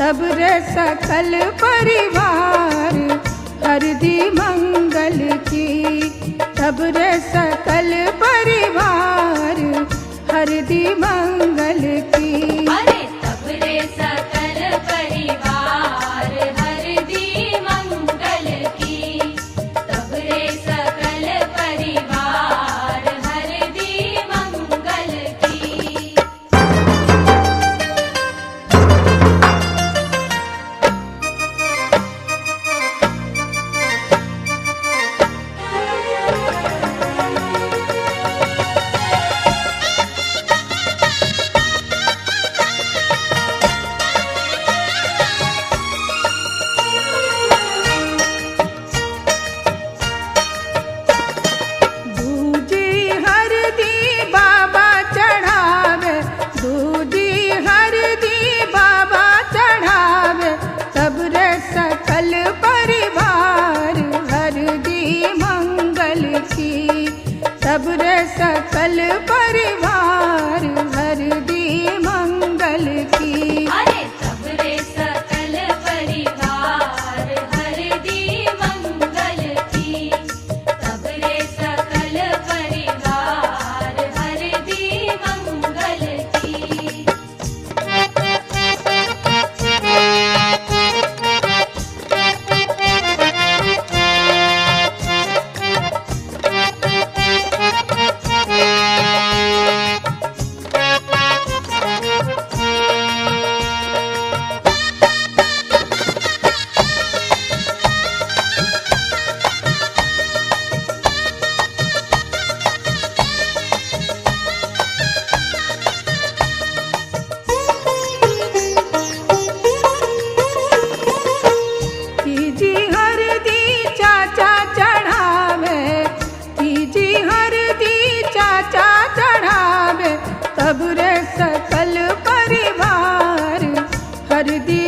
तब रे सकल परिवार हरदी मंगल की। तब रे सकल परिवार हरदी मंगल की। अरे तब रे सकल परिवार हरदी मंगल की। तब रे सकल परिवार हरदी मंगल की। दूजी हरदी बाबा चढ़ावे, दूजी हरदी बाबा चढ़ावे। तब रे सकल परिवार हरदी मंगल की। तब रे सकल परिवार हरदी मंगल की। अरे तब रे सकल परिवार हरदी मंगल की। तब रे सकल परिवार हरदी मंगल की। तीजी हरदी चाचा चढ़ावे, तीजी हरदी चाचा चढ़ावे। तब रे सकल परिवार हरदी